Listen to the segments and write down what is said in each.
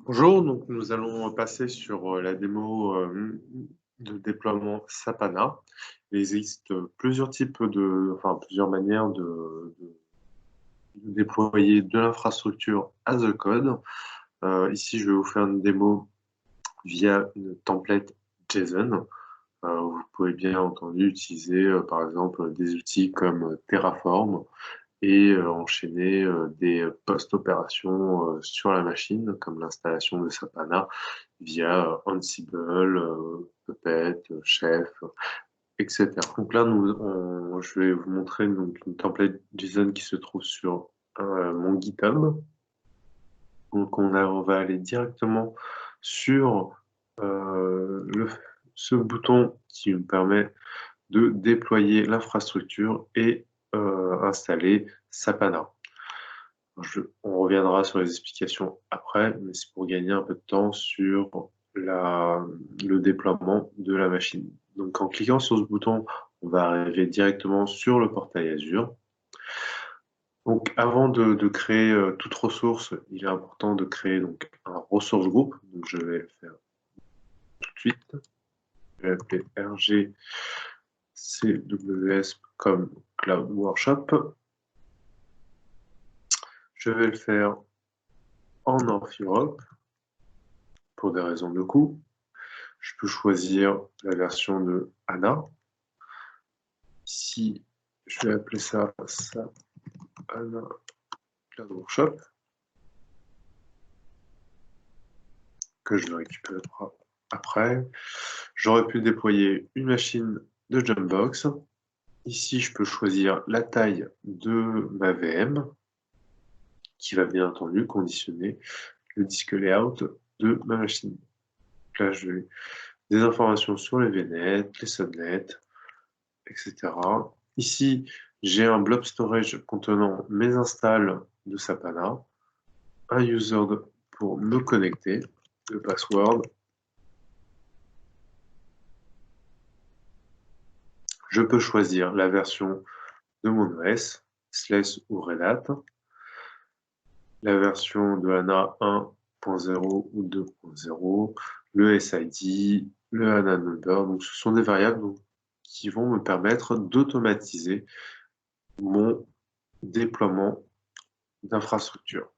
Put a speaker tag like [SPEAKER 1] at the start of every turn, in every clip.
[SPEAKER 1] Bonjour, donc nous allons passer sur la démo de déploiement Sapana. Il existe plusieurs types plusieurs manières de déployer de l'infrastructure as a code. Ici, je vais vous faire une démo via une template JSON. Vous pouvez bien entendu utiliser par exemple des outils comme Terraform et enchaîner des post-opérations sur la machine, comme l'installation de Sapana via Ansible, Puppet, Chef, etc. Donc là, je vais vous montrer donc, une template JSON qui se trouve sur mon GitHub. Donc on va aller directement sur ce bouton qui me permet de déployer l'infrastructure et installer Sapana. On reviendra sur les explications après, mais c'est pour gagner un peu de temps sur le déploiement de la machine. Donc en cliquant sur ce bouton, on va arriver directement sur le portail Azure. Donc avant de créer toute ressource, il est important de créer donc, un resource group. Donc je vais le faire tout de suite. Je vais appeler RGCWS comme Cloud Workshop. Je vais le faire en North Europe pour des raisons de coût. Je peux choisir la version de HANA. Ici, je vais appeler ça HANA Cloud Workshop, que je récupérerai après. J'aurais pu déployer une machine de Jumpbox. Ici, je peux choisir la taille de ma VM, qui va bien entendu conditionner le disque layout de ma machine. Donc là, j'ai des informations sur les VNet, les subnets, etc. Ici, j'ai un blob storage contenant mes installs de Sapana, un user pour me connecter, le password. Je peux choisir la version de mon OS, SLES ou Red Hat, la version de HANA 1.0 ou 2.0, le SID, le HANA number. Donc, ce sont des variables qui vont me permettre d'automatiser mon déploiement d'infrastructure.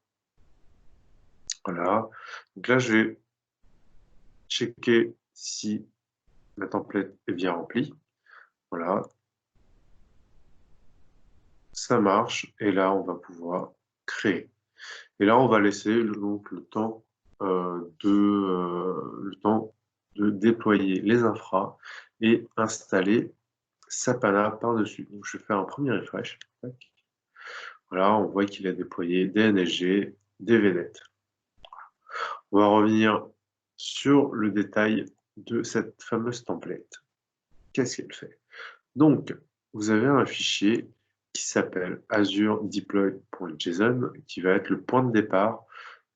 [SPEAKER 1] Voilà. Donc là, je vais checker si ma template est bien remplie. Voilà. Ça marche. Et là, on va pouvoir créer. Et là, on va laisser donc le temps de déployer les infras et installer Sapana par-dessus. Donc, je vais faire un premier refresh. Voilà, on voit qu'il a déployé des NSG, des VNet. On va revenir sur le détail de cette fameuse template. Qu'est-ce qu'elle fait? Donc, vous avez un fichier qui s'appelle Azure Deploy.json qui va être le point de départ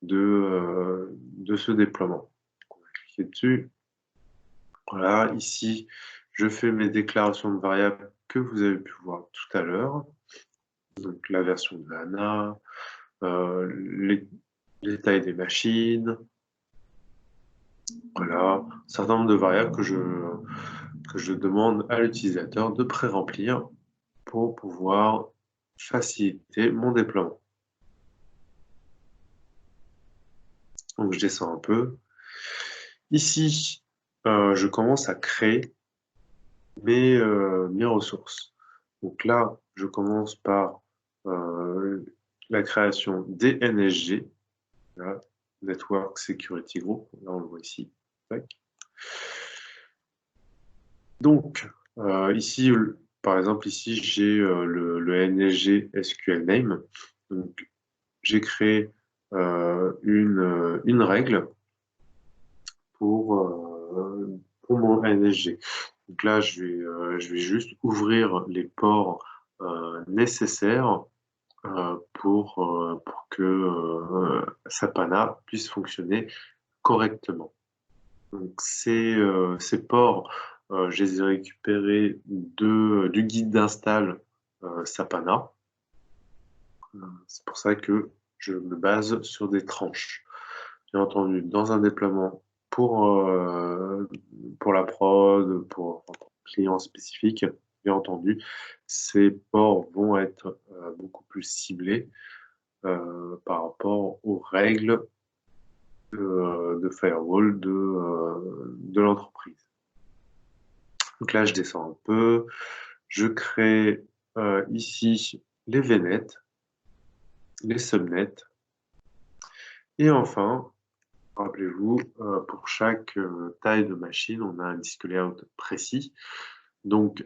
[SPEAKER 1] de ce déploiement. On va cliquer dessus. Voilà, ici, je fais mes déclarations de variables que vous avez pu voir tout à l'heure. Donc, la version de HANA, les tailles des machines. Voilà, un certain nombre de variables que je demande à l'utilisateur de pré-remplir pour pouvoir faciliter mon déploiement. Donc, je descends un peu. Ici, je commence à créer mes ressources. Donc là, je commence par la création des NSG, là, Network Security Group, là on le voit ici. Tac. Donc, ici, par exemple, ici, j'ai le NSG SQL Name. Donc, j'ai créé une règle pour mon NSG. Donc là, je vais juste ouvrir les ports nécessaires pour que Sapana puisse fonctionner correctement. Donc ces ports, je les ai récupérés du guide d'install Sapana. C'est pour ça que je me base sur des tranches. bien entendu, dans un déploiement pour la prod, pour un client spécifique, bien entendu, ces ports vont être beaucoup plus ciblés par rapport aux règles de firewall de l'entreprise. Donc là, je descends un peu. Je crée ici les VNet, les subnets. Et enfin, rappelez-vous, pour chaque taille de machine, on a un disque layout précis. Donc,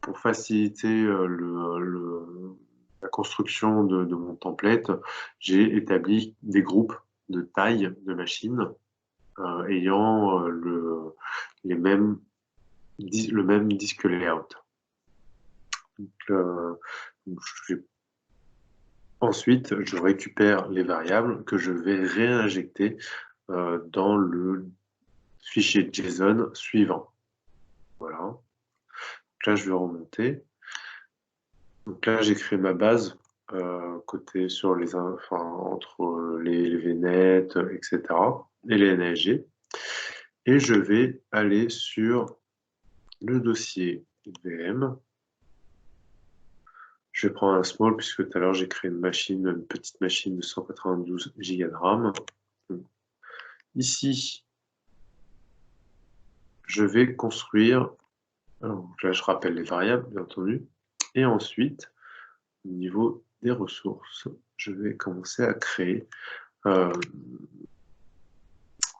[SPEAKER 1] pour faciliter la construction de mon template, j'ai établi des groupes de taille de machines ayant le même disque layout. Ensuite, je récupère les variables que je vais réinjecter dans le fichier JSON suivant. Voilà. Donc là, je vais remonter. Donc là, j'ai créé ma base côté sur entre les VNet, etc. et les NSG. Et je vais aller sur le dossier VM. Je vais prendre un small puisque tout à l'heure j'ai créé une petite machine de 192 Go de RAM. Ici, je vais construire, alors là je rappelle les variables bien entendu, et ensuite au niveau des ressources, je vais commencer à créer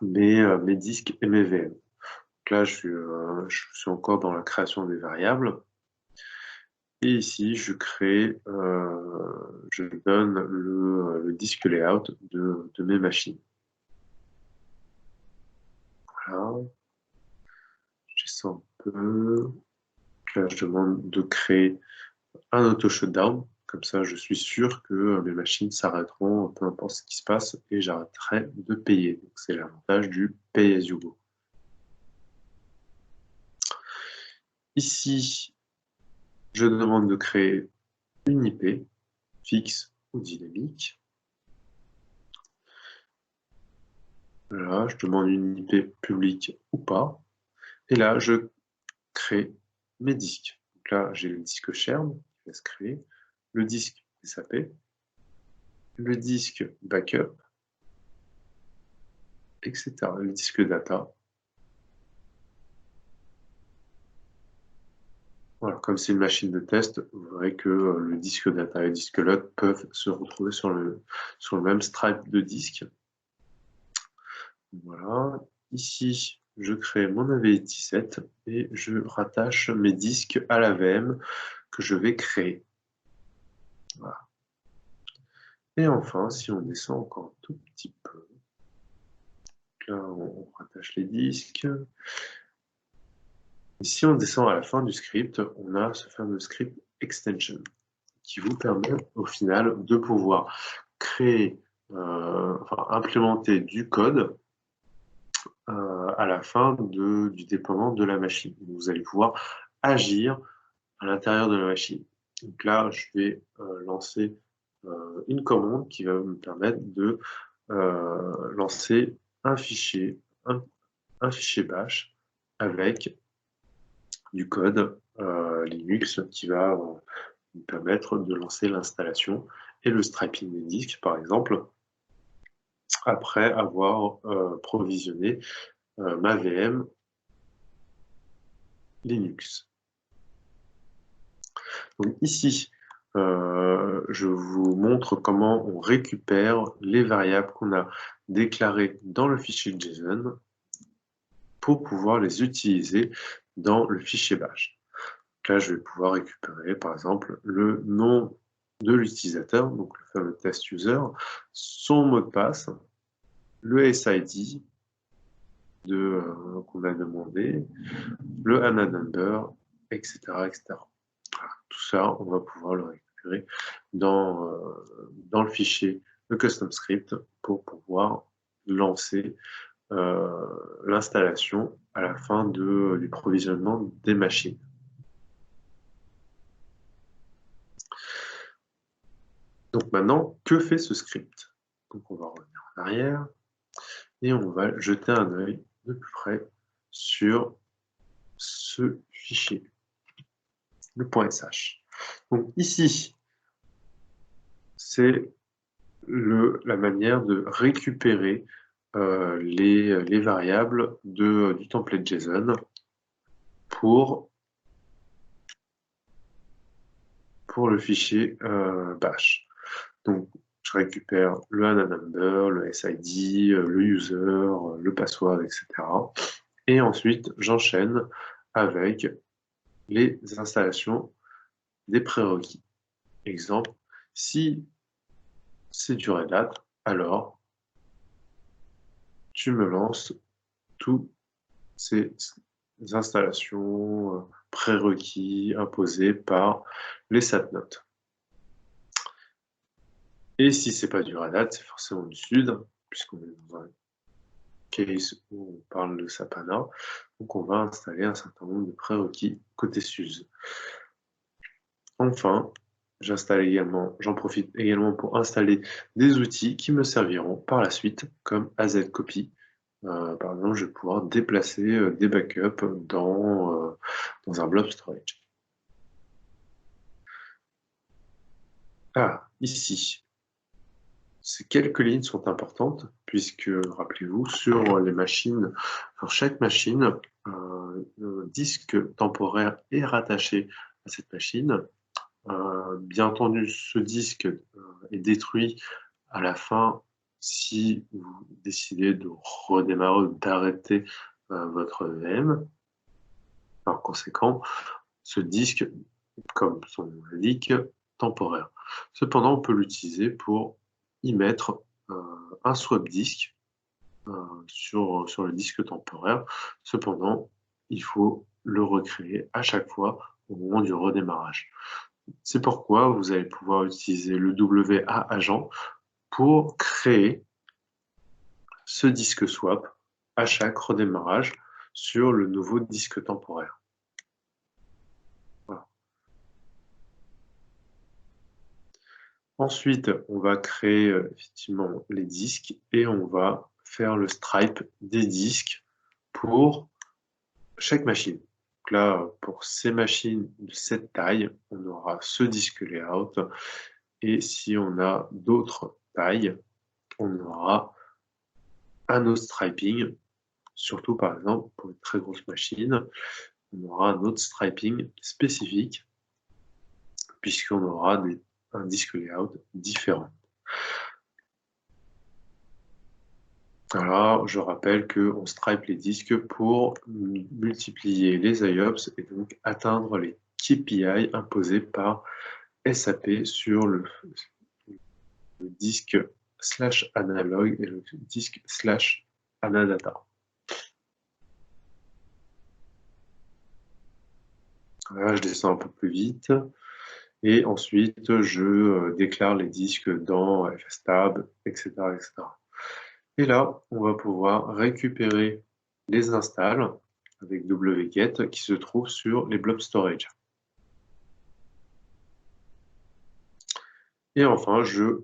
[SPEAKER 1] mes disques et mes VM. Donc là je suis encore dans la création des variables. Et ici, je donne le disque layout de mes machines. Voilà. Je descends un peu. Là, je demande de créer un auto-shutdown. Comme ça, je suis sûr que mes machines s'arrêteront, peu importe ce qui se passe, et j'arrêterai de payer. C'est l'avantage du pay as you go. Ici, je demande de créer une IP fixe ou dynamique. Voilà, je demande une IP publique ou pas. Et là, je crée mes disques. Donc là, j'ai le disque shared qui va se créer, le disque SAP, le disque backup, etc. Le disque data. Voilà, comme c'est une machine de test, vous verrez que le disque data et le disque load peuvent se retrouver sur le même stripe de disque. Voilà. Ici, je crée mon AV87 et je rattache mes disques à la VM que je vais créer. Voilà. Et enfin, si on descend encore un tout petit peu, là, on rattache les disques. Et si on descend à la fin du script, on a ce fameux script extension qui vous permet au final de pouvoir créer, implémenter du code à la fin du déploiement de la machine. Vous allez pouvoir agir à l'intérieur de la machine. Donc là, je vais lancer une commande qui va me permettre de lancer un fichier bash avec du code Linux qui va nous permettre de lancer l'installation et le striping des disques, par exemple, après avoir provisionné ma VM Linux. Donc ici, je vous montre comment on récupère les variables qu'on a déclarées dans le fichier JSON pour pouvoir les utiliser dans le fichier bash. Donc là, je vais pouvoir récupérer, par exemple, le nom de l'utilisateur, donc le fameux test user, son mot de passe, le SID qu'on a demandé, le ANA number, etc. etc. Voilà, tout ça, on va pouvoir le récupérer dans le fichier le custom script pour pouvoir lancer l'installation à la fin du provisionnement des machines. Donc maintenant, que fait ce script? Donc, on va revenir en arrière et on va jeter un œil de plus près sur ce fichier, le .sh. Donc ici, c'est la manière de récupérer les variables du template JSON pour le fichier bash. Donc, je récupère le ANA number, le SID, le user, le password, etc. Et ensuite, j'enchaîne avec les installations des prérequis. Exemple, si c'est du Red Hat, alors tu me lances toutes ces installations prérequis imposés par les SATnotes. Et si c'est pas du Red Hat, c'est forcément du Sud, puisqu'on est dans un case où on parle de Sapana. Donc on va installer un certain nombre de prérequis côté SUSE. Enfin, j'en profite également pour installer des outils qui me serviront par la suite, comme AZCopy. Par exemple, je vais pouvoir déplacer des backups dans un blob storage. Ah, ici, ces quelques lignes sont importantes, puisque, rappelez-vous, sur les machines, sur chaque machine, le disque temporaire est rattaché à cette machine. Bien entendu, ce disque est détruit à la fin si vous décidez de redémarrer ou d'arrêter votre VM. Par conséquent, ce disque, comme son nom l'indique, temporaire. Cependant, on peut l'utiliser pour y mettre un swap disk sur le disque temporaire. Cependant, il faut le recréer à chaque fois au moment du redémarrage. C'est pourquoi vous allez pouvoir utiliser le WA agent pour créer ce disque swap à chaque redémarrage sur le nouveau disque temporaire. Voilà. Ensuite, on va créer effectivement les disques et on va faire le stripe des disques pour chaque machine. Donc là, pour ces machines de cette taille, on aura ce disque layout. Et si on a d'autres tailles, on aura un autre striping. Surtout, par exemple, pour une très grosse machine, on aura un autre striping spécifique, puisqu'on aura un disque layout différent. Alors, je rappelle qu'on stripe les disques pour multiplier les IOPS et donc atteindre les KPI imposés par SAP sur le disque /analog et le disque /anadata. Là, je descends un peu plus vite. Et ensuite, je déclare les disques dans fstab, etc., etc. Et là, on va pouvoir récupérer les installs avec wget qui se trouvent sur les blob storage. Et enfin, je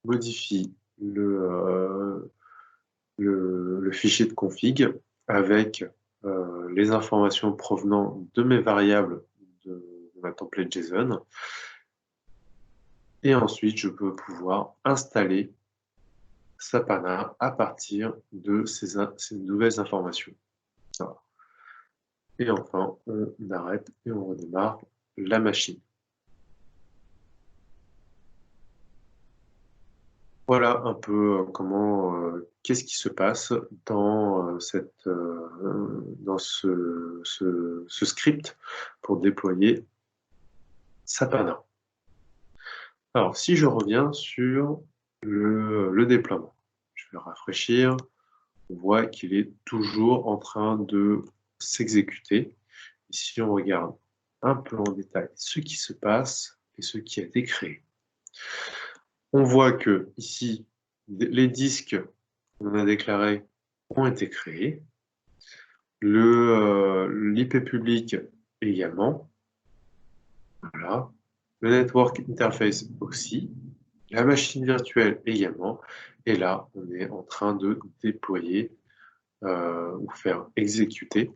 [SPEAKER 1] modifie le fichier de config avec les informations provenant de mes variables de ma template JSON. Et ensuite, je peux pouvoir installer Sapana à partir de ces nouvelles informations. Voilà. Et enfin, on arrête et on redémarre la machine. Voilà un peu qu'est-ce qui se passe dans ce script pour déployer Sapana. Alors, si je reviens sur le déploiement, je vais rafraîchir, on voit qu'il est toujours en train de s'exécuter. Et si on regarde un peu en détail ce qui se passe et ce qui a été créé, on voit que ici, les disques qu'on a déclarés ont été créés, l'IP public également, voilà, le network interface aussi, La machine virtuelle également. Et là, on est en train de déployer ou faire exécuter,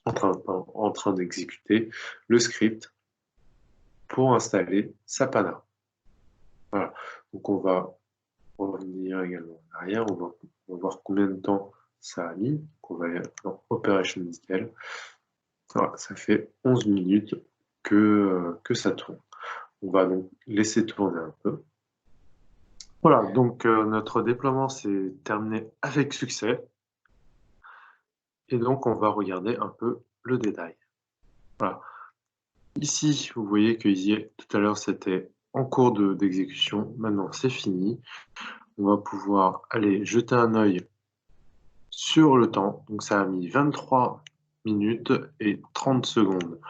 [SPEAKER 1] en train d'exécuter le script pour installer Sapana. Voilà. Donc on va revenir également en arrière. On va voir combien de temps ça a mis. Donc on va aller dans Operation Detail. Voilà, ça fait 11 minutes que ça tourne. On va donc laisser tourner un peu. Voilà, donc notre déploiement s'est terminé avec succès. Et donc, on va regarder un peu le détail. Voilà. Ici, vous voyez que tout à l'heure, c'était en cours d'exécution. Maintenant, c'est fini. On va pouvoir aller jeter un œil sur le temps. Donc, ça a mis 23 minutes et 30 secondes.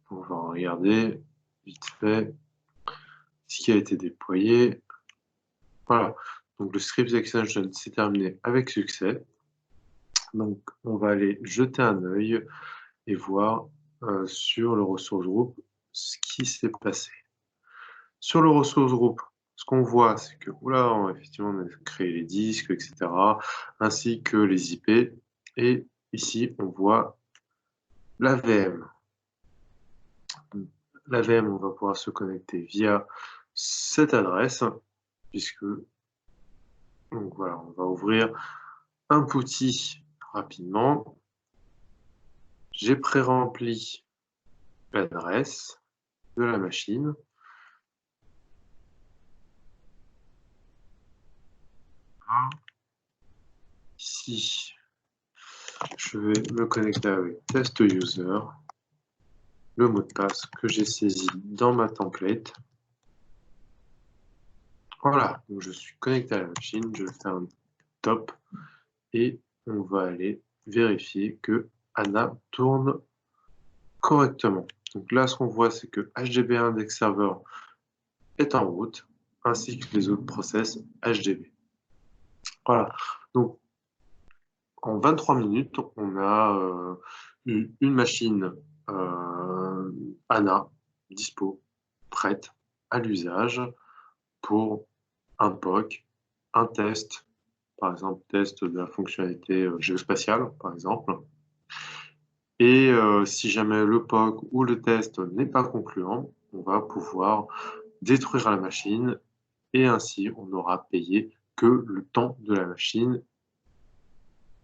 [SPEAKER 1] On va regarder vite fait ce qui a été déployé. Voilà. Donc, le script extension s'est terminé avec succès. Donc, on va aller jeter un œil et voir sur le ressource group ce qui s'est passé. Sur le ressource group, ce qu'on voit, c'est que, effectivement, on a créé les disques, etc., ainsi que les IP. Et ici, on voit la VM. La VM, on va pouvoir se connecter via cette adresse, puisque, donc voilà, on va ouvrir un PuTTY rapidement. J'ai pré-rempli l'adresse de la machine. Ici, je vais me connecter avec test user, le mot de passe que j'ai saisi dans ma template. Voilà, donc je suis connecté à la machine, je fais un top et on va aller vérifier que Anna tourne correctement. Donc là, ce qu'on voit, c'est que HDB Index Server est en route, ainsi que les autres process HDB. Voilà, donc en 23 minutes, on a une machine ANA dispo, prête à l'usage pour un POC, un test, par exemple test de la fonctionnalité géospatiale, par exemple. Et si jamais le POC ou le test n'est pas concluant, on va pouvoir détruire la machine et ainsi on n'aura payé que le temps de la machine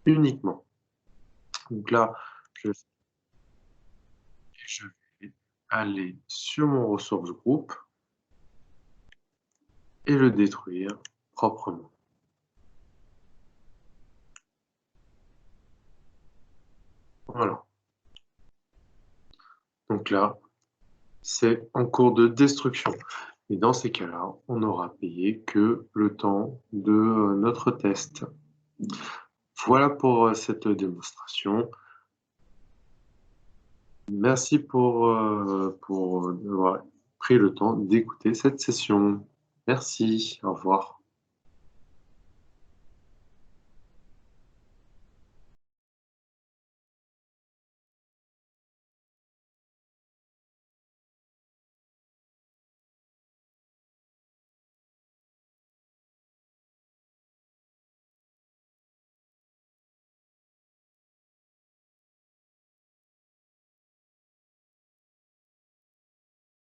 [SPEAKER 1] uniquement. Donc là, je vais aller sur mon ressource group et le détruire proprement. Voilà. Donc là, c'est en cours de destruction. Et dans ces cas-là, on n'aura payé que le temps de notre test. Voilà pour cette démonstration. Merci pour avoir pris le temps d'écouter cette session. Merci, au revoir.